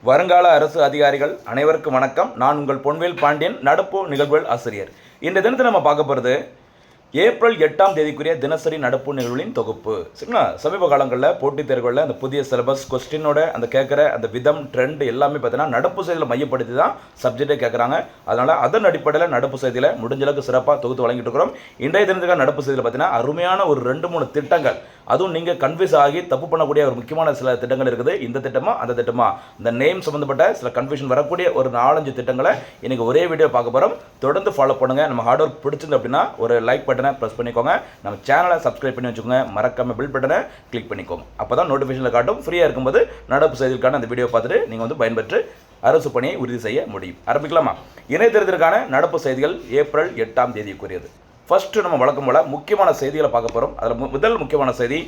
வருங்கால அரசு அதிகாரிகள் அனைவருக்கும் வணக்கம். நான் உங்கள் பொன்வேல் பாண்டியன், நடப்பு நிகழ்வுகள் ஆசிரியர். இந்த தினத்தை நம்ம பார்க்க போகிறது ஏப்ரல் 8ஆம் தேதிக்குரிய தினசரி நடப்பு நிகழ்வுகளின் தொகுப்பு. சரிங்களா? சமீப காலங்களில் போட்டித் தேர்வுகளில் அந்த புதிய சிலபஸ் கொஸ்டினோட அந்த கேட்குற அந்த விதம் ட்ரெண்ட் எல்லாமே பார்த்தீங்கன்னா நடப்பு செய்தியில் மையப்படுத்தி தான் சப்ஜெக்டே கேட்குறாங்க. அதனால் அதன் அடிப்படையில் நடப்பு செய்தியில் முடிஞ்சளவுக்கு சிறப்பாக தொகுத்து வழங்கிட்டு இருக்கிறோம். இன்றைய தினத்துக்கான நடப்பு செய்தியில் பார்த்தீங்கன்னா அருமையான ஒரு 2-3 திட்டங்கள், அதுவும் நீங்கள் கன்ஃபியூஸ் ஆகி தப்பு பண்ணக்கூடிய ஒரு முக்கியமான சில திட்டங்கள் இருக்குது. இந்த திட்டமா அந்த திட்டமா, இந்த நேம் சம்மந்தப்பட்ட சில கன்ஃபியூஷன் வரக்கூடிய ஒரு 4-5 திட்டங்களை இன்றைக்கி ஒரே வீடியோ பார்க்க போகிறோம். தொடர்ந்து ஃபாலோ பண்ணுங்கள். நம்ம ஹார்ட் ஒர்க் பிடிச்சிருந்து அப்படின்னா ஒரு லைக் பட்டனை ப்ரெஸ் பண்ணிக்கோங்க. நம்ம சேனலை சப்ஸ்கிரைப் பண்ணி வச்சுக்கோங்க. மறக்காம பில் பட்டனை கிளிக் பண்ணிக்கோங்க. அப்போ தான் நோட்டிஃபிகேஷனில் காட்டும். ஃப்ரீயாக இருக்கும்போது நடப்பு செய்திகளுக்கான அந்த வீடியோ பார்த்துட்டு நீங்கள் வந்து பயன்பெற்று அரசு பணியை உறுதி செய்ய முடியும். ஆரம்பிக்கலாமா? இணையதளத்திற்கான நடப்பு செய்திகள் ஏப்ரல் 8ஆம் தேதிக்குரியது. ஃபஸ்ட்டு நம்ம வழக்கம் போல் முக்கியமான செய்திகளை பார்க்க போகிறோம். அதில் முதல் முக்கியமான செய்தி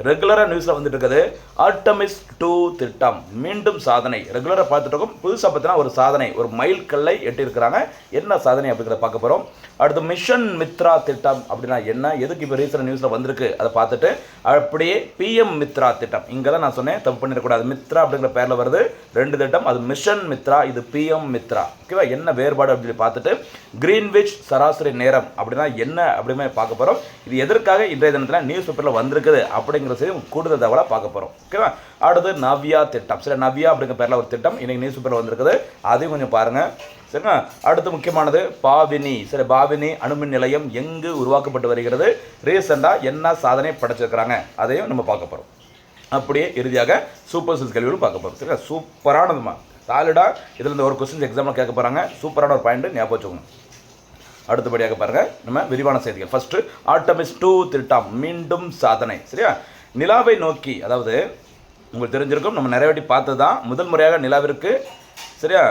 ரெகுலராக நியூஸில் வந்துட்டு இருக்குது. ஆர்டமிஸ் 2 திட்டம் மீண்டும் சாதனை. ரெகுலராக பார்த்துட்டு இருக்கோம். புதுசாக பார்த்தீங்கன்னா ஒரு சாதனை, ஒரு மைல் கல்லை எட்டியிருக்கிறாங்க. என்ன சாதனை அப்படிங்கிறத பார்க்க போகிறோம். அடுத்து மிஷன் மித்ரா திட்டம் அப்படின்னா என்ன, எதுக்கு இப்போ ரீசெண்ட் நியூஸில் வந்திருக்கு அதை பார்த்துட்டு அப்படியே பிஎம் மித்ரா திட்டம். இங்கே தான் நான் சொன்னேன், தப்பு பண்ணிடக்கூடாது. மித்ரா அப்படிங்கிற பேரில் வருது 2 திட்டம். அது மிஷன் மித்ரா, இது பிஎம் மித்ரா. ஓகேவா? என்ன வேறுபாடு அப்படின்னு பார்த்துட்டு கிரீன்விச் சராசரி நேரம் அப்படின்னா என்ன அப்படின்னு பார்க்க போகிறோம். இது எதற்காக இன்றைய தினத்தில் நியூஸ் பேப்பரில் வந்திருக்குது அப்படிங்கிற செய்தி கூடுதல் தகவலாக பார்க்க போகிறோம். ஓகேவா? அடுத்து நவ்யா திட்டம். சரி, நவ்யா அப்படிங்கிற பேரில் ஒரு திட்டம் இன்றைக்கி நியூஸ் பேப்பரில் வந்திருக்குது. அதையும் கொஞ்சம் பாருங்கள். சரிங்களா? அடுத்து முக்கியமானது பாவினி. சரி, பாவினி அணுமின் நிலையம் எங்கு உருவாக்கப்பட்டு வருகிறது, ரீசெண்டாக என்ன சாதனை படைச்சிருக்கிறாங்க, அதையும் நம்ம பார்க்க போகிறோம். அப்படியே இறுதியாக சூப்பர் சிக்ஸ் கேள்விகளும் பார்க்க போகிறோம். சரிங்களா? சூப்பரானதுமா, சாலிடாக இதில் இந்த ஒரு கொஸ்டின்ஸ் எக்ஸாமில் கேட்க போகிறாங்க. சூப்பரான ஒரு பாயிண்ட் ஞாபகம் வச்சுக்கோங்க. அடுத்தபடியாக பாருங்கள் நம்ம விரிவான செய்திகள். ஃபஸ்ட்டு ஆர்டமிஸ் 2 திட்டம் மீண்டும் சாதனை. சரியா? நிலாவை நோக்கி, அதாவது உங்களுக்கு தெரிஞ்சிருக்கும், நம்ம நிறைய வாட்டி பார்த்து தான் முதல் முறையாக நிலாவிற்கு சரியா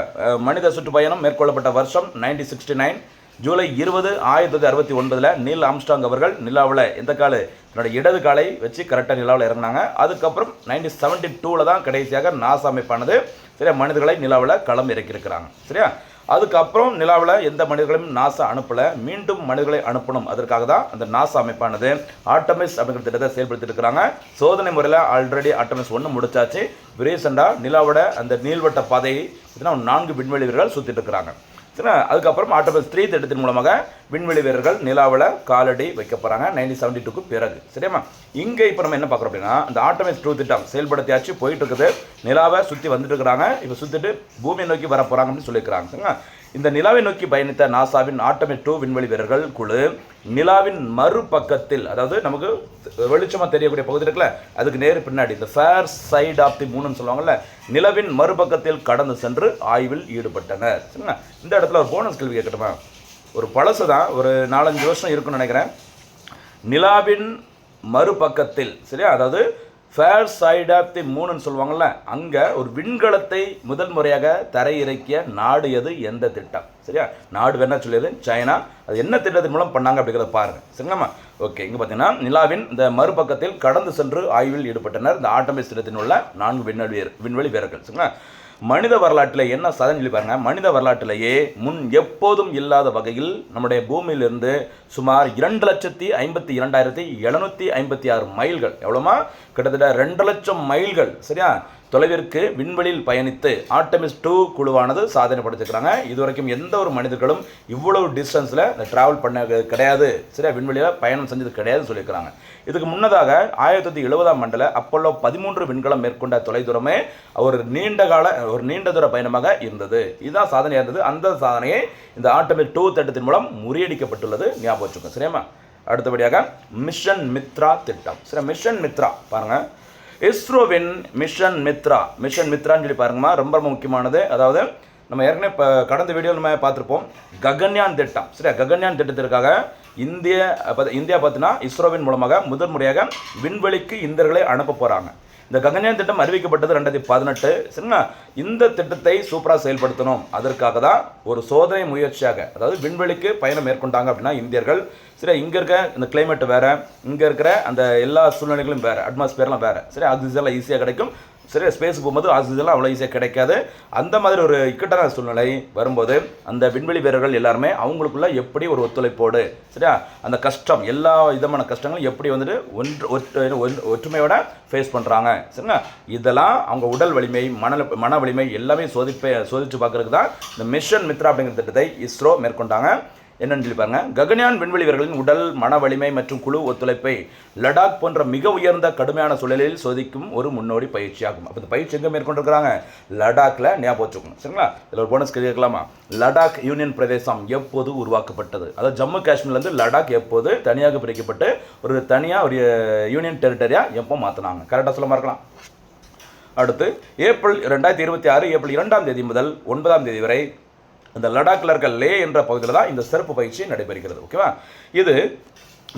மனித சுற்றுப்பயணம் மேற்கொள்ளப்பட்ட வருஷம் 1969 ஜூலை 20, 1969 நீல் ஆம்ஸ்ட்ராங் அவர்கள் நிலாவில் எந்த கால தன்னோட இடது காலை வச்சு கரெக்டாக நிலாவில் இறங்கினாங்க. அதுக்கப்புறம் 1972 தான் கடைசியாக நாசா அமைப்பானது சரியா மனிதர்களை நிலாவில் களம் இறக்கியிருக்கிறாங்க. சரியா? அதுக்கப்புறம் நிலாவில் எந்த மனிதர்களையும் நாசா அனுப்பலை, மீண்டும் மனிதர்களை அனுப்பணும். அதற்காக தான் அந்த நாசா அமைப்பானது ஆர்டமிஸ் அப்படிங்கிற திட்டத்தை செயல்படுத்திட்டு இருக்கிறாங்க. சோதனை முறையில் ஆல்ரெடி ஆர்டமிஸ் 1 முடிச்சாச்சு. ரீசெண்டாக நிலாவோட அந்த நீள்வட்ட பாதையை 4 விண்வெளி வீரர்கள் சுற்றிட்டு இருக்கிறாங்க. சரிங்களா? அதுக்கப்புறம் ஆர்டமிஸ் 3 திட்டத்தின் மூலமாக விண்வெளி வீரர்கள் நிலாவில் காலடி வைக்க போகிறாங்க 1972க்கு பிறகு. சரியாமா? இங்கே இப்போ நம்ம என்ன பார்க்குறோம் அப்படின்னா, அந்த ஆர்டமிஸ் 2 திட்டம் செயல்படுத்தியாச்சு, போயிட்டு இருக்குது. நிலாவை சுற்றி வந்துட்டு இருக்கிறாங்க. இப்போ சுற்றிட்டு பூமியை நோக்கி வர போகிறாங்க அப்படின்னு சொல்லியிருக்கிறாங்க. சரிங்களா? இந்த நிலாவை நோக்கி பயணித்த நாசாவின் ஆர்டமிஸ் 2 விண்வெளி வீரர்கள் குழு நிலாவின் மறுபக்கத்தில், அதாவது நமக்கு வெளிச்சமாக தெரியக்கூடிய பகுதி இருக்குல்ல, அதுக்கு நேரு பின்னாடி இந்த ஃபேர் சைட் ஆஃப் தி மூணுன்னு சொல்லுவாங்கல்ல, நிலவின் மறுபக்கத்தில் கடந்து சென்று ஆய்வில் ஈடுபட்டனர். சரிங்களா? இந்த இடத்துல ஒரு போனஸ் கேள்வி கேட்கட்டுமா? ஒரு பழசு தான், ஒரு 4-5 வருஷம் இருக்குன்னு நினைக்கிறேன். நிலாவின் மறுபக்கத்தில், சரியா, அதாவது ஃபேர் சைட் ஆஃப் தி மூணுன்னு சொல்லுவாங்கள்ல, அங்கே ஒரு விண்கலத்தை முதல் முறையாக தரையிறக்கிய நாடு எது, எந்த திட்டம்? சரியா? நாடு வேணா சொல்லிடுது, சைனா. அது என்ன திட்டத்தின் மூலம் பண்ணாங்க அப்படிங்கிறத பாருங்கள். சரிங்களாம்மா? ஓகே, இங்கே பார்த்தீங்கன்னா நிலாவின் இந்த மறுபக்கத்தில் கடந்து சென்று ஆய்வில் ஈடுபட்டனர் இந்த ஆர்டமிஸ் திட்டத்தில் உள்ள 4 விண்வெளி வீரர்கள். சரிங்களா? மனித வரலாற்றில் என்ன சாதனை சொல்லி பாருங்கள். மனித வரலாற்றிலேயே முன் எப்போதும் இல்லாத வகையில் நம்முடைய பூமியிலிருந்து சுமார் 2,52,756 மைல்கள், எவ்வளோமா, கிட்டத்தட்ட 2 லட்சம் மைல்கள் சரியா தொலைவிற்கு விண்வெளியில் பயணித்து ஆர்டமிஸ் 2 குழுவானது சாதனை படைச்சிருக்கிறாங்க. இதுவரைக்கும் எந்த ஒரு மனிதர்களும் இவ்வளவு டிஸ்டன்ஸில் ட்ராவல் பண்ண கிடையாது, சரியா, விண்வெளியில் பயணம் செஞ்சது கிடையாதுன்னு சொல்லியிருக்கிறாங்க. இதுக்கு முன்னதாக 1970ஆம் ஆண்டில் அப்போலோ 13 விண்கலம் மேற்கொண்ட தொலைதூரமே ஒரு நீண்ட தூர பயணமாக இருந்தது. இதுதான் சாதனையாக இருந்தது. அந்த சாதனையை இந்த ஆர்டமிஸ் 2 திட்டத்தின் மூலம் முறியடிக்கப்பட்டுள்ளது. ஞாபகம் வச்சுக்கோங்க. சரியாமா? அடுத்தபடியாக மிஷன் மித்ரா திட்டம். சரி, மிஷன் மித்ரா பாருங்கள். இஸ்ரோவின் மிஷன் மித்ரான்னு சொல்லி பாருங்கம்மா, ரொம்ப முக்கியமானது. அதாவது நம்ம ஏற்கனவே இப்போ கடந்த வீடியோவில் நம்ம பார்த்துருப்போம் ககன்யான் திட்டம். சரியா? ககன்யான் திட்டத்திற்காக இந்தியா பார்த்தீங்கன்னா இஸ்ரோவின் மூலமாக முதல் முறையாக விண்வெளிக்கு இந்தியர்களை அனுப்ப போகிறாங்க. இந்த ககன்யான் திட்டம் அறிவிக்கப்பட்டது 2018. சரிங்களா? இந்த திட்டத்தை சூப்பராக செயல்படுத்தணும். அதற்காக தான் ஒரு சோதனை முயற்சியாக, அதாவது விண்வெளிக்கு பயணம் மேற்கொண்டாங்க அப்படின்னா இந்தியர்கள். சரி, இங்கே இருக்க இந்த கிளைமேட் வேறு, இங்கே இருக்கிற அந்த எல்லா சூழ்நிலைகளும் வேறு, அட்மாஸ்பியர்லாம் வேறு. சரி, ஆக்சிஜன்லாம் ஈஸியாக கிடைக்கும். சரி, ஸ்பேஸுக்கு போகும்போது ஆக்சிஜன்லாம் அவ்வளோ ஈஸியாக கிடைக்காது. அந்த மாதிரி ஒரு இக்கட்டான சூழ்நிலை வரும்போது அந்த விண்வெளி வீரர்கள் எல்லாருமே அவங்களுக்குள்ள எப்படி ஒரு ஒத்துழைப்போடு, சரியா, அந்த கஷ்டம் எல்லா விதமான கஷ்டங்களும் எப்படி வந்துட்டு ஒற்றுமையோட ஃபேஸ் பண்ணுறாங்க, சரிங்களா. இதெல்லாம் அவங்க உடல் வலிமை, மன வலிமை எல்லாமே சோதித்து பார்க்கறதுக்கு தான் இந்த மிஷன் மித்ரா அப்படிங்கிற திட்டத்தை இஸ்ரோ மேற்கொண்டாங்க. என்னன்னு சொல்லி பாருங்க. ககன்யான் விண்வெளி வீரர்களின் உடல், மன வலிமை மற்றும் குழு ஒத்துழைப்பை லடாக் போன்ற மிக உயர்ந்த கடுமையான சூழலில் சோதிக்கும் ஒரு முன்னோடி பயிற்சியாகும். அப்போ இந்த பயிற்சி எங்கே மேற்கொண்டிருக்கிறாங்க? லடாக்ல. ஞாபகம் வச்சுக்கணும், சரிங்களா. இதில் ஒரு போனஸ் கேட்கலாமா? லடாக் யூனியன் பிரதேசம் எப்போது உருவாக்கப்பட்டது? அதாவது ஜம்மு காஷ்மீர்லேருந்து லடாக் எப்போது தனியாக பிரிக்கப்பட்டு ஒரு தனியாக ஒரு யூனியன் டெரிட்டரியாக எப்போ மாற்றினாங்க? கரெக்டாக சொல்ல மறக்கலாம். அடுத்து ஏப்ரல் 2026 ஏப்ரல் 2ஆம் தேதி முதல் 9ஆம் தேதி வரை இந்த லடாக்ல இருக்க லே என்ற பகுதியில் தான் இந்த சிறப்பு பயிற்சி நடைபெறுகிறது. ஓகேவா? இது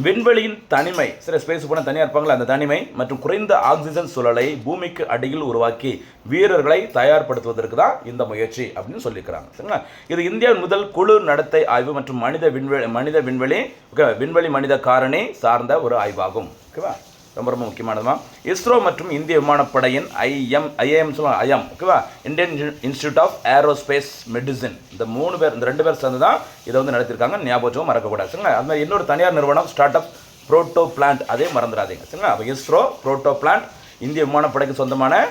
விண்வெளியின் தனிமை, சரி, ஸ்பேஸ் போன தனியாக இருப்பாங்களா, அந்த தனிமை மற்றும் குறைந்த ஆக்சிஜன் சூழலை பூமிக்கு அடியில் உருவாக்கி வீரர்களை தயார்படுத்துவதற்கு தான் இந்த முயற்சி அப்படின்னு சொல்லியிருக்கிறாங்க, சரிங்களா. இது இந்தியாவின் முதல் குழு நடத்தை ஆய்வு மற்றும் விண்வெளி மனித காரணி சார்ந்த ஒரு ஆய்வாகும். ஓகேவா? ரொம்ப ரொம்ப முக்கியமானதுமா. இஸ்ரோ மற்றும் இந்திய விமானப்படையின் ஐஎம் சொல்லுவாங்க, ஐஎம், ஓகேவா, Indian Institute of Aerospace Medicine, இந்த 2 பேர் சேர்ந்து தான் இதை வந்து நடத்திருக்காங்க. ஞாபகம் மறக்கக்கூடாது, சரிங்களா. அது மாதிரி இன்னொரு தனியார் நிறுவனம் ஸ்டார்ட் அப் புரோட்டோ பிளான்ட், அதே மறந்துடாதீங்க, சரிங்களா. அப்போ இஸ்ரோ, புரோட்டோ பிளான்ட், இந்திய விமானப்படைக்கு சொந்தமான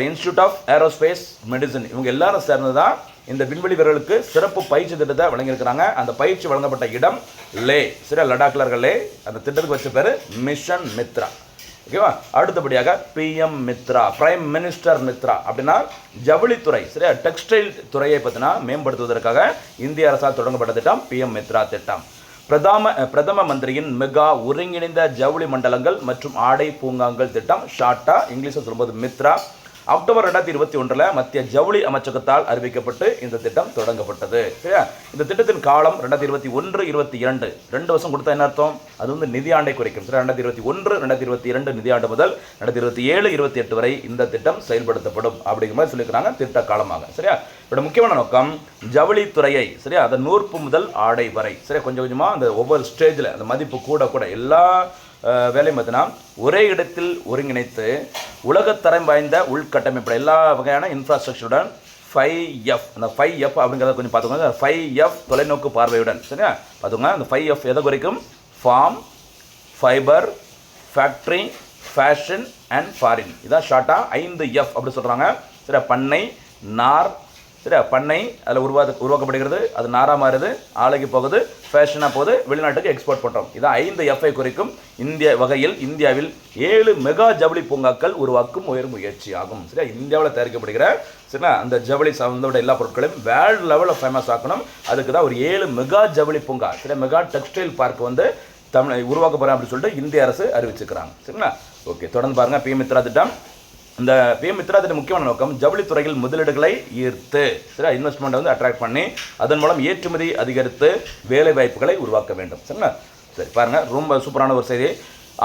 இன்ஸ்டியூட் ஆஃப் ஏரோஸ்பேஸ் மெடிசின், இவங்க எல்லாரும் சேர்ந்து தான் இந்த விண்வெளி வீரர்களுக்கு சிறப்பு பயிற்சி திட்டத்தை வழங்கியிருக்கிறாங்க. அந்த பயிற்சி வழங்கப்பட்ட இடம் லே, சரியா, லடாக்ல இருக்க லே. அந்த திட்டத்துக்கு வச்ச பேர் மிஷன் மித்ரா. ஓகேவா? அடுத்தபடியாக PM Mitra, prime minister Mitra அப்படின்னா ஜவுளித்துறை, சரியா, டெக்ஸ்டைல் துறையை பற்றினா மேம்படுத்துவதற்காக இந்திய அரசால் தொடங்கப்பட்ட திட்டம் பிஎம் மித்ரா திட்டம். பிரதம மந்திரியின் மெகா ஒருங்கிணைந்த ஜவுளி மண்டலங்கள் மற்றும் ஆடை பூங்காங்கள் திட்டம், ஷார்ட்டா இங்கிலீஷில் சொல்லும்போது மித்ரா, அக்டோபர் 2021 மத்திய ஜவுளி அமைச்சகத்தால் அறிவிக்கப்பட்டு இந்த திட்டம் தொடங்கப்பட்டது. சரியா? இந்த திட்டத்தின் காலம் 2021-22 2 வருஷம் கொடுத்தா என்ன அர்த்தம்? அது வந்து நிதியாண்டை குறைக்கும். 2021-2022 நிதியாண்டு முதல் 2027-28 வரை இந்த திட்டம் செயல்படுத்தப்படும் அப்படிங்கிற மாதிரி சொல்லியிருக்கிறாங்க திட்ட காலமாக. சரியா? இதோட முக்கியமான நோக்கம் ஜவுளித்துறையை, சரியா, அந்த நூற்பு முதல் ஆடை வரை, சரியா, கொஞ்சம் கொஞ்சமாக அந்த ஒவ்வொரு ஸ்டேஜில் அந்த மதிப்பு கூட எல்லா வேலையும் பார்த்தீங்கன்னா ஒரே இடத்தில் ஒருங்கிணைத்து உலகத்தரம் வாய்ந்த உள்கட்டமைப்பு எல்லா வகையான இன்ஃப்ராஸ்ட்ரக்சருடன் 5F, அந்த 5F அப்படிங்கிறத கொஞ்சம் பார்த்துக்கோங்க. 5F தொலைநோக்கு பார்வையுடன், சரியா, பார்த்துக்கோங்க. அந்த 5F எதை குறிக்கும்? Farm, fibre, factory, fashion and foreign. இதான் ஷார்ட்டாக 5F அப்படி சொல்கிறாங்க. சரியா? பண்ணை, நார், சரியா, பண்ணை அதில் உருவாக்கப்படுகிறது, அது நாராக மாறுது, ஆலைக்கு போகுது, ஃபேஷனாக போகுது, வெளிநாட்டுக்கு எக்ஸ்போர்ட் பண்ணுறோம். இதான் 5F குறிக்கும். இந்திய வகையில் இந்தியாவில் 7 மெகா ஜவுளி பூங்காக்கள் உருவாக்கும் ஒரு முயற்சி ஆகும். சரியா? இந்தியாவில் தயாரிக்கப்படுகிற, சரியா, அந்த ஜவுளி சார்ந்தோட எல்லா பொருட்களையும் வேர்ல்டு லெவலில் ஃபேமஸ் ஆக்கணும். அதுக்கு தான் ஒரு 7 மெகா ஜவுளி பூங்கா, சரியா, மெகா டெக்ஸ்டைல் பார்க் வந்து உருவாக்க போகிறேன் அப்படின்னு சொல்லிட்டு இந்திய அரசு அறிவிச்சிருக்கிறாங்க. சரிங்களா? ஓகே, தொடர்ந்து பாருங்கள். பிஎம் மித்ரா திட்டம். இந்த பிஎம் மித்ரா திட்டம் முக்கியமான நோக்கம் ஜவுளித்துறையில் முதலீடுகளை ஈர்த்து, சரியா, இன்வெஸ்ட்மெண்ட்டை வந்து அட்ராக்ட் பண்ணி அதன் மூலம் ஏற்றுமதி அதிகரித்து வேலை வாய்ப்புகளை உருவாக்க வேண்டும். சரிங்களா? சரி, பாருங்கள், ரொம்ப சூப்பரான ஒரு செய்தி.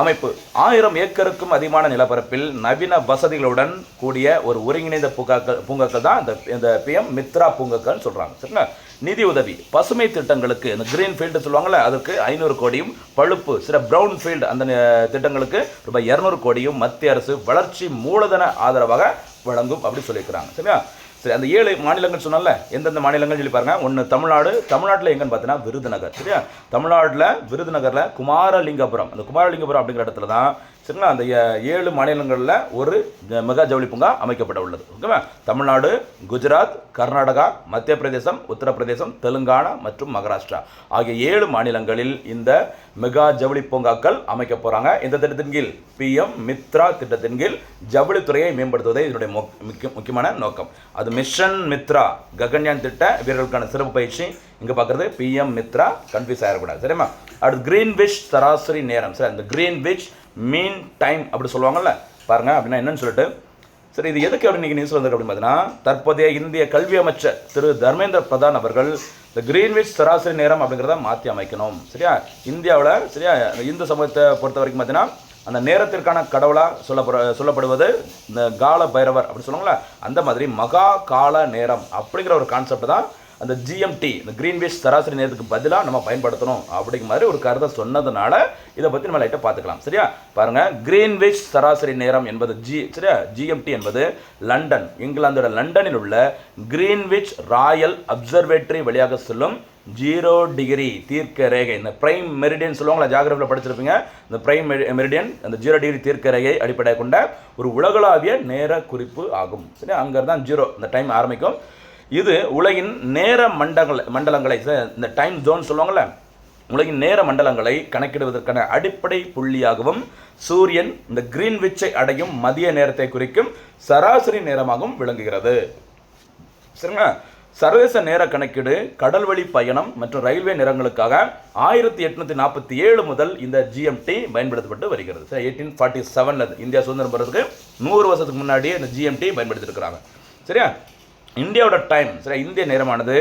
அமைப்பு 1000 ஏக்கருக்கும் அதிகமான நிலப்பரப்பில் நவீன வசதிகளுடன் கூடிய ஒரு ஒருங்கிணைந்த பூங்காக்கள் தான் இந்த பிஎம் மித்ரா பூங்காக்கள்னு சொல்கிறாங்க. சரிங்களா? நிதி உதவி பசுமை திட்டங்களுக்கு, இந்த கிரீன் ஃபீல்டு சொல்லுவாங்கள்ல, அதுக்கு 500 கோடியும், பழுப்பு, சில ப்ரௌன் ஃபீல்டு அந்த திட்டங்களுக்கு ரூபாய் 200 கோடியும் மத்திய அரசு வளர்ச்சி மூலதன ஆதரவாக வழங்கும் அப்படி சொல்லியிருக்கிறாங்க. சரியா? சரி, அந்த 7 மாநிலங்கள் சொன்னால எந்தெந்த மாநிலங்கள் சொல்லி பாருங்க. ஒன்று தமிழ்நாட்டில் எங்கன்னு பார்த்தீங்கன்னா விருதுநகர். சரியா? தமிழ்நாட்டில் விருதுநகரில் குமாரலிங்கபுரம், அந்த குமாரலிங்கபுரம் அப்படிங்கிற இடத்துல தான், சரிங்களா, அந்த 7 மாநிலங்களில் ஒரு மெகா ஜவுளி பூங்கா அமைக்கப்பட உள்ளது. ஓகேவா? தமிழ்நாடு, குஜராத், கர்நாடகா, மத்திய பிரதேசம், உத்தரப்பிரதேசம், தெலுங்கானா மற்றும் மகாராஷ்டிரா ஆகிய 7 மாநிலங்களில் இந்த மெகா ஜவுளி பூங்காக்கள் அமைக்க போகிறாங்க. இந்த திட்டத்தின் கீழ், பிஎம் மித்ரா திட்டத்தின் கீழ் ஜவுளித்துறையை மேம்படுத்துவதே இதனுடைய முக்கியமான நோக்கம். அது மிஷன் மித்ரா, ககன்யான் திட்ட வீரர்களுக்கான சிறப்பு பயிற்சி. இங்கே பார்க்குறது பிஎம் மித்ரா, கன்ஃபியூஸ் ஆகிடக்கூடாது. சரிம்மா? அடுத்து கிரீன்விச் சராசரி நேரம். சார், இந்த கிரீன்விச் மீன் டைம் அப்படி சொல்லுவாங்கல்ல, பாருங்கள் அப்படின்னா என்னன்னு சொல்லிட்டு. சரி, இது எதுக்கு அப்படின்னு நீங்கள் நியூஸ் வந்திருக்கு அப்படின்னு பார்த்தீங்கன்னா, தற்போதைய இந்திய கல்வி அமைச்சர் திரு தர்மேந்திர பிரதான் அவர்கள் இந்த கிரீன்விச் சராசரி நேரம் அப்படிங்கிறத மாற்றி அமைக்கணும். சரியா? இந்தியாவில், சரியா, இந்து சமூகத்தை பொறுத்த வரைக்கும் பார்த்தீங்கன்னா அந்த நேரத்திற்கான கடவுளாக சொல்லப்படுவது இந்த கால பைரவர் அப்படி சொல்லுவாங்களா, அந்த மாதிரி மகா கால நேரம் அப்படிங்கிற ஒரு கான்செப்ட் தான் அந்த ஜிஎம்டி இந்த கிரீன்விச் சராசரி நேரத்துக்கு பதிலாக நம்ம பயன்படுத்தணும் அப்படிங்கிற மாதிரி ஒரு கருத்தை சொன்னதுனால இதை பற்றி நம்ம லைட்டாக பார்த்துக்கலாம். சரியா, பாருங்க, கிரீன்விச் சராசரி நேரம் என்பது சரியா, ஜிஎம்டி என்பது லண்டன், இங்கிலாந்தோட லண்டனில் உள்ள கிரீன்விச் ராயல் அப்சர்வேட்டரி வழியாக செல்லும் 0 டிகிரி தீர்க்க ரேகை, இந்த பிரைம் மெரிடியன் சொல்லுவாங்களா, ஜியோகிராஃபியில் படிச்சிருப்பீங்க. இந்த பிரைம் மெரிடியன் அந்த 0 டிகிரி தீர்க்க ரேகை அடிப்படையாக கொண்ட ஒரு உலகளாவிய நேர குறிப்பு ஆகும். சரி, அங்கே தான் 0 இந்த டைம் ஆரம்பிக்கும். இது உலகின் நேர மண்டலங்களை இந்த டைம் ஜோன் சொல்லுவாங்கள்ல, உலகின் நேர மண்டலங்களை கணக்கிடுவதற்கான அடிப்படை புள்ளியாகவும் சூரியன் இந்த கிரீன்விச்சை அடையும் மதிய நேரத்தை குறிக்கும் சராசரி நேரமாகவும் விளங்குகிறது. சரிங்களா, சர்வதேச நேர கணக்கீடு, கடல்வழி பயணம் மற்றும் ரயில்வே நேரங்களுக்காக 1847 முதல் இந்த ஜிஎம்டி பயன்படுத்தப்பட்டு வருகிறது. 1847 இந்தியா சுதந்திரம் பெறதுக்கு 100 வருஷத்துக்கு முன்னாடியே இந்த ஜிஎம்டி பயன்படுத்தியிருக்கிறாங்க. சரியா, இந்தியாவோட டைம், சரியா, இந்திய நேரமானது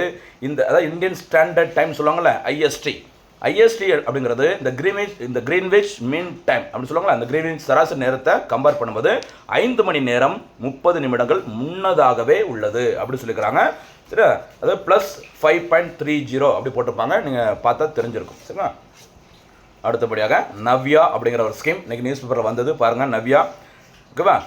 அதாவது இந்தியன் ஸ்டாண்டர்ட் டைம் சொல்லுவாங்கள்ல, ஐஎஸ்டி அப்படிங்கிறது இந்த கிரீன்விச் மீன் டைம் அப்படின்னு சொல்லுவாங்களா, அந்த கிரீன்விச் சராசரி நேரத்தை கம்பேர் பண்ணும்போது 5 மணி நேரம் 30 நிமிடங்கள் முன்னதாகவே உள்ளது அப்படி சொல்லிக்கிறாங்க. சரியா, அது +5.30 அப்படி போட்டிருப்பாங்க, நீங்கள் பார்த்தா தெரிஞ்சிருக்கும். சரிங்களா, அடுத்தபடியாக நவ்யா அப்படிங்கிற ஒரு ஸ்கீம் இன்னைக்கு நியூஸ் பேப்பரில் வந்தது பாருங்கள், நவ்யா. ஓகேவா,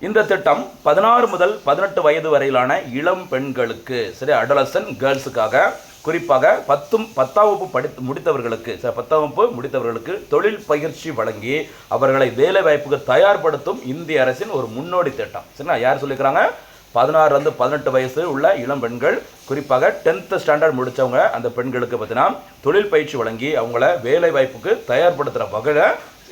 இந்த திட்டம் 16 முதல் 18 வயது வரையிலான இளம் பெண்களுக்கு, சரி, அடலசன் கேர்ள்ஸுக்காக, குறிப்பாக 10ஆம் வகுப்பு முடித்தவர்களுக்கு, 10ஆம் வகுப்பு முடித்தவர்களுக்கு தொழில் பயிற்சி வழங்கி அவர்களை வேலை வாய்ப்புக்கு தயார்படுத்தும் இந்திய அரசின் ஒரு முன்னோடி திட்டம். சரிங்களா, யார் சொல்லிக்கிறாங்க, 16 to 18 வயசு உள்ள இளம் பெண்கள், குறிப்பாக 10th ஸ்டாண்டர்ட் முடித்தவங்க, அந்த பெண்களுக்கு பார்த்தீங்கன்னா தொழில் பயிற்சி வழங்கி அவங்கள வேலை வாய்ப்புக்கு தயார்படுத்துகிற வகையில்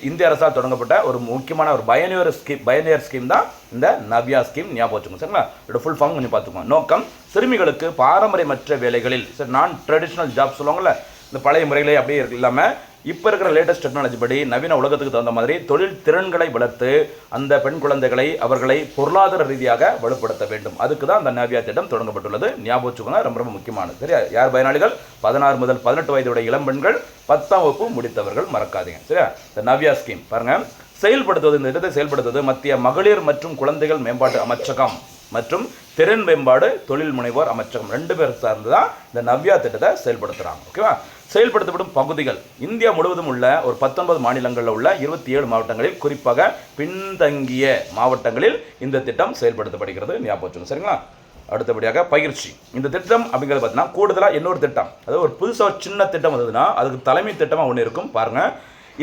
இந்திய அரசால் தொடங்கப்பட்ட ஒரு முக்கியமான ஒரு பயனியர் ஸ்கீம் தான் இந்த நவ்யா ஸ்கீம். ஞாபகம் வச்சுக்கோங்க. சரிங்களா, இதோட ஃபுல் ஃபார்ம் கொஞ்சம் பார்த்துக்கோங்க. நோக்கம், சிறுமிகளுக்கு பாரம்பரியமற்ற வேலைகளில், சரி, நான் ட்ரெடிஷ்னல் ஜாப் சொல்லுவாங்கள்ல, இந்த பழைய முறைகளே அப்படியே இல்லாமல் இப்போ இருக்கிற லேட்டஸ்ட் டெக்னாலஜி படி நவீன உலகத்துக்கு தகுந்த மாதிரி தொழில் திறன்களை வளர்த்து அந்த பெண் குழந்தைகளை அவர்களை பொருளாதார ரீதியாக வலுப்படுத்த வேண்டும். அதுக்கு தான் அந்த நவ்யா திட்டம் தொடங்கப்பட்டுள்ளது. ஞாபகம் வச்சுக்கோங்க, ரொம்ப ரொம்ப முக்கியமானது. சரியா, யார் பயனாளிகள், 16 முதல் 18 வயதுடைய இளம் பெண்கள், 10ஆம் வகுப்பு முடித்தவர்கள், மறக்காதீங்க. சரியா, இந்த நவ்யா ஸ்கீம் பாருங்க, செயல்படுத்துவது, இந்த திட்டத்தை செயல்படுத்துவது மத்திய மகளிர் மற்றும் குழந்தைகள் மேம்பாட்டு அமைச்சகம் மற்றும் திறன் மேம்பாடு தொழில் முனைவோர் அமைச்சகம் 2 பேர் சார்ந்து தான் இந்த நவ்யா திட்டத்தை செயல்படுத்துகிறாங்க. ஓகேவா, செயல்படுத்தப்படும் பகுதிகள் இந்தியா முழுவதும் உள்ள ஒரு 19 மாநிலங்களில் உள்ள 27 மாவட்டங்களில், குறிப்பாக பின்தங்கிய மாவட்டங்களில் இந்த திட்டம் செயல்படுத்தப்படுகிறது. ஞாபகம் வச்சுக்கோங்க. சரிங்களா, அடுத்தபடியாக பயிற்சி. இந்த திட்டம் அப்படிங்கிறது பார்த்தீங்கன்னா கூடுதலாக இன்னொரு திட்டம், அதாவது ஒரு புதுசாக சின்ன திட்டம் வந்ததுன்னா அதுக்கு தலைமை திட்டமாக ஒன்று இருக்கும். பாருங்கள்,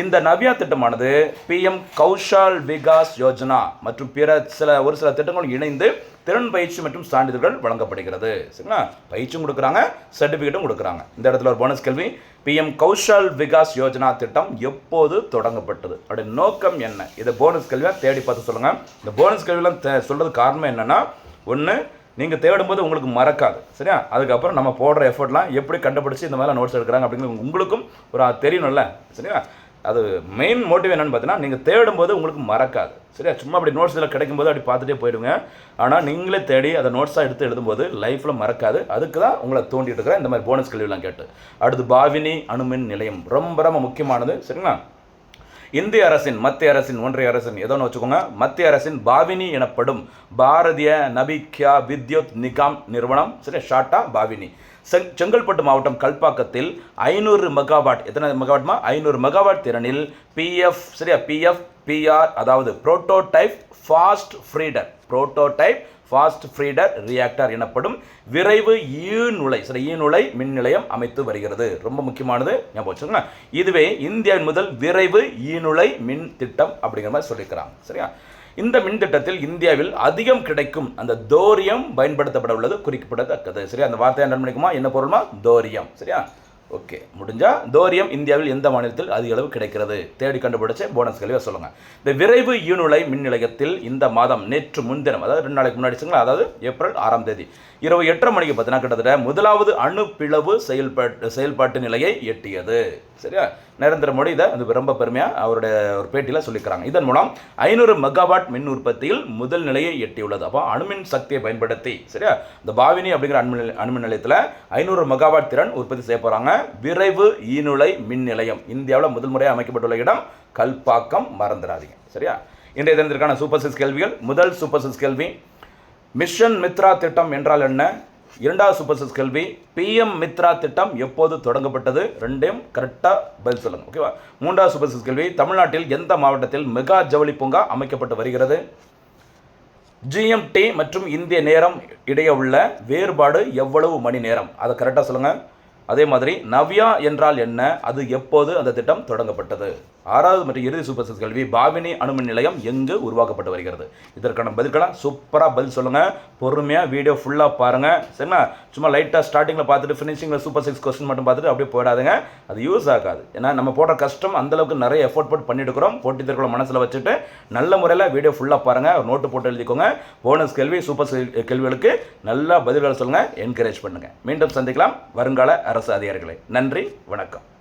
இந்த நவ்யா திட்டமானது பிஎம் கௌஷல் விகாஸ் யோஜனா மற்றும் ஒரு சில திட்டங்களும் இணைந்து திறன் பயிற்சி மற்றும் சான்றிதழ்கள் வழங்கப்படுகிறது. சரிங்களா, பயிற்சியும் கொடுக்குறாங்க, சர்டிஃபிகேட்டும் கொடுக்குறாங்க. இந்த இடத்துல ஒரு போனஸ் கேள்வி, பிஎம் கௌஷல் விகாஸ் யோஜனா திட்டம் எப்போது தொடங்கப்பட்டது, அப்படி நோக்கம் என்ன? இதை போனஸ் கேள்வியாக தேடி பார்த்து சொல்லுங்கள். இந்த போனஸ் கேள்வியெல்லாம் சொல்கிறது காரணம் என்னென்னா, ஒன்று, நீங்கள் தேடும்போது உங்களுக்கு மறக்காது. சரியா, அதுக்கப்புறம் நம்ம போடுற எஃபர்ட்லாம் எப்படி கண்டுபிடிச்சி இந்த மாதிரிலாம் நோட்ஸ் எடுக்கிறாங்க அப்படிங்கிறது உங்களுக்கும் ஒரு தெரியணும்ல. சரியா, அது மெயின் மோட்டிவ் என்னென்னு பார்த்தீங்கன்னா, நீங்கள் தேடும்போது உங்களுக்கு மறக்காது. சரியா, சும்மா அப்படி நோட்ஸ் இதில் கிடைக்கும்போது அப்படி பார்த்துட்டே போயிடுங்க. ஆனால் நீங்களே தேடி அதை நோட்ஸாக எடுத்து எழுதும்போது லைஃப்பில் மறக்காது. அதுக்கு தான் உங்களை தோண்டிட்டு இருக்கிறேன் இந்த மாதிரி போனஸ் கேள்வியெல்லாம் கேட்டு. அடுத்து பாவினி அணுமின் நிலையம், ரொம்ப ரொம்ப முக்கியமானது. சரிங்களா, இந்திய அரசின், மத்திய அரசின், ஒன்றிய அரசின் ஏதோன்னு வச்சுக்கோங்க, மத்திய அரசின் பாவினி எனப்படும் பாரதிய நபிக்யா வித்யுத் நிகாம் நிறுவனம், சரி, ஷார்ட்டா பாவினி, செங்கல்பட்டு மாவட்டம் கல்பாக்கத்தில் 500 மெகாவாட், எத்தனை மெகாவாட்மா, 500 மெகாவாட் திறனில் பிஎஃப், சரியா, பிஆர், அதாவது புரோட்டோடைப் ஃபாஸ்ட் ஃப்ரீடர் ரியாக்டர் எனப்படும் விரைவு ஈநுழை மின் நிலையம் அமைத்து வருகிறது. ரொம்ப முக்கியமானது, ஞாபகம் வச்சுக்கோங்க. இதுவே இந்தியாவின் முதல் விரைவு ஈநுழை மின் திட்டம் அப்படிங்கிற மாதிரி சொல்லியிருக்கிறாங்க. சரியா, இந்த மின் திட்டத்தில் இந்தியாவில் அதிகம் கிடைக்கும் அந்த தோரியம் பயன்படுத்தப்பட உள்ளது குறிப்பிடத்தக்கது. சரியா, அந்த வார்த்தையை நன்மைக்குமா, என்ன பொருள்மா, தோரியம். சரியா, ஓகே, முடிஞ்சா தோரியம் இந்தியாவில் எந்த மாநிலத்தில் அதிக அளவு கிடைக்கிறது தேடி கண்டுபிடிச்ச போனஸ் கேள்வியை சொல்லுங்கள். இந்த விரைவு ஈநுழை மின் நிலையத்தில் இந்த மாதம் நேற்று முன்தினம், அதாவது 2 நாளைக்கு முன்னாடி, அதாவது ஏப்ரல் 6ஆம் தேதி இரவு 8:30 மணிக்கு பார்த்தீங்கன்னா கிட்டத்தட்ட முதலாவது அணு பிளவு செயல்பாட்டு நிலையை எட்டியது. சரியா, நரேந்திர மோடி இதை ரொம்ப பெருமையாக அவருடைய ஒரு பேட்டியில் சொல்லிக்கிறாங்க. இதன் மூலம் 500 மெகாவாட் மின் உற்பத்தியில் முதல் நிலையை எட்டியுள்ளது. அப்போ அணுமின் சக்தியை பயன்படுத்தி, சரியா, இந்த பாவினி அப்படிங்கிற அணுமின் நிலையத்தில் 500 மெகாவாட் திறன் உற்பத்தி செய்ய போகிறாங்க. விரைவு ஈநுழை மின் நிலையம் இந்தியாவில் முதல் முறையாக அமைக்கப்பட்டுள்ள இடம் கல்பாக்கம், மறந்துடாதீங்க. சரியா, இன்றைய தினத்திற்கான சூப்பர் 6 கேள்விகள். முதல் சூப்பர் 6 கேள்வி, மிஷன் மித்ரா திட்டம் என்றால் என்ன? இரண்டாவது சூப்பர் சிக்ஸ் கேள்வி, பிஎம் மித்ரா திட்டம் எப்போது தொடங்கப்பட்டது? ரெண்டையும் கரெக்டாக பதில் சொல்லுங்கள். ஓகேவா? மூன்றாவது சூப்பர் சிக்ஸ் கேள்வி, தமிழ்நாட்டில் எந்த மாவட்டத்தில் மெகா ஜவுளி பூங்கா அமைக்கப்பட்டு வருகிறது? ஜிஎம்டி மற்றும் இந்திய நேரம் இடையே உள்ள வேறுபாடு எவ்வளவு மணி நேரம்? அதை கரெக்டாக சொல்லுங்கள். அதே மாதிரி நவ்யா என்றால் என்ன? அது எப்போது அந்த திட்டம் தொடங்கப்பட்டது? ஆறாவது மற்றும் இறுதி சூப்பர் சிக்ஸ் கேள்வி, பாவினி அணுமின் நிலையம் எங்கு உருவாக்கப்பட்டு வருகிறது? இதற்கான பதில்களாம் சூப்பராக பதில் சொல்லுங்கள். பொறுமையாக வீடியோ ஃபுல்லாக பாருங்கள். சரிங்களா? சும்மா லைட்டாக ஸ்டார்டிங்கில் பார்த்துட்டு ஃபினிஷிங்கில் சூப்பர் சிக்ஸ் கொஸ்டின் மட்டும் பார்த்துட்டு அப்படியே போயிடாதுங்க. அது யூஸ் ஆகாது. ஏன்னா நம்ம போடுற கஷ்டம் அந்தளவுக்கு நிறைய எஃபோர்ட் போட்டு பண்ணிட்டுருக்கிறோம். போட்டி தேர்வுகளை மனசில் வச்சுட்டு நல்ல முறையில் வீடியோ ஃபுல்லாக பாருங்கள். ஒரு நோட்டு போட்டு எழுதிக்கோங்க. போனஸ் கேள்வி, சூப்பர் கேள்விகளுக்கு நல்லா பதில்களை சொல்லுங்கள். என்கரேஜ் பண்ணுங்கள். மீண்டும் சந்திக்கலாம் வருங்கால அரசு அதிகாரிகளை. நன்றி, வணக்கம்.